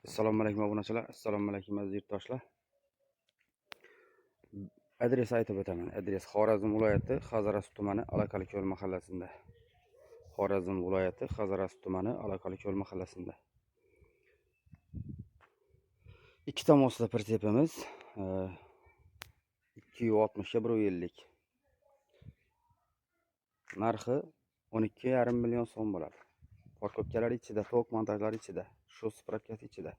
Assalomu alaykum obunachilar, assalomu alaykum aziz yurtdoshlar. Adres aytib o'taman. Adres Xorazm viloyati Xazaras tumani Alaqaliko'l mahallasida. Xorazm viloyati Xazaras tumani Alaqaliko'l mahallasida. Ikkita mosla pritsepimiz 260 ga 150. Narxi 12,5 million so'm bo'ladi. Parkovkalar ichida, tok montajlar ichida, shu spravkasi ichida.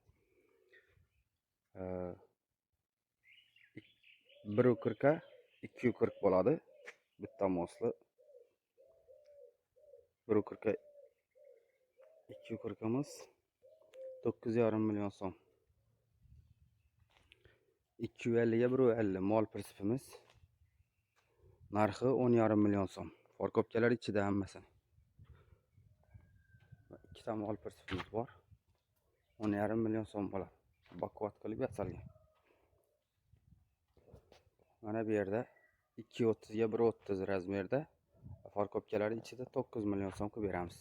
140 ga 240 bo'ladi. Bitta mosli 140 ga 240 imiz 9,5 million so'm. 250 ga 150 mol prinsipimiz. Narxi 10,5 million so'm. Parkovkalar ichida hammasi. Ikkita mol prinsipimiz bor. 10,5 million so'm bo'ladi. Bakovat qilib yasalgan. Mana bu yerda 230 ga 130 razmerda parkovkalari ichida 9 million so'm qilib beramiz.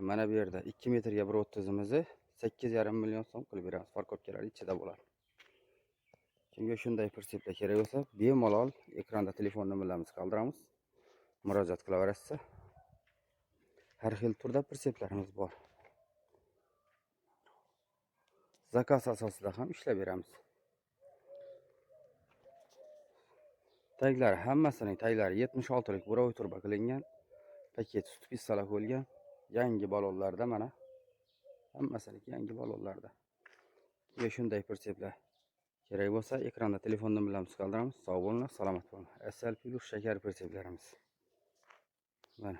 Mana bu yerda 2 metrga 130 imizni 8,5 million so'm qilib beramiz. Parkovkalari ichida bo'ladi. Kimga shunday prinsiplar kerak bo'lsa, bemalol ekranda telefon nomerlarimizni qoldiramiz. Murojaat qilaverasiz. Har xil turda prinsiplarimiz bor. Zakaz asosida ham ishlab beramiz. Taglari hammasining taglari 76 lik burovoy turba qilingan. Paket stupistlar bo'lgan. Yangi balonlarda mana hammasiniki yangi balonlarda. Kimga shunday prinsiplar kerak bo'lsa, ekranda telefon nomerlarimizni qoldiramiz. Sog' bo'linglar, salomat bo'linglar. Asal plus shakar prinsiplarimiz. Mana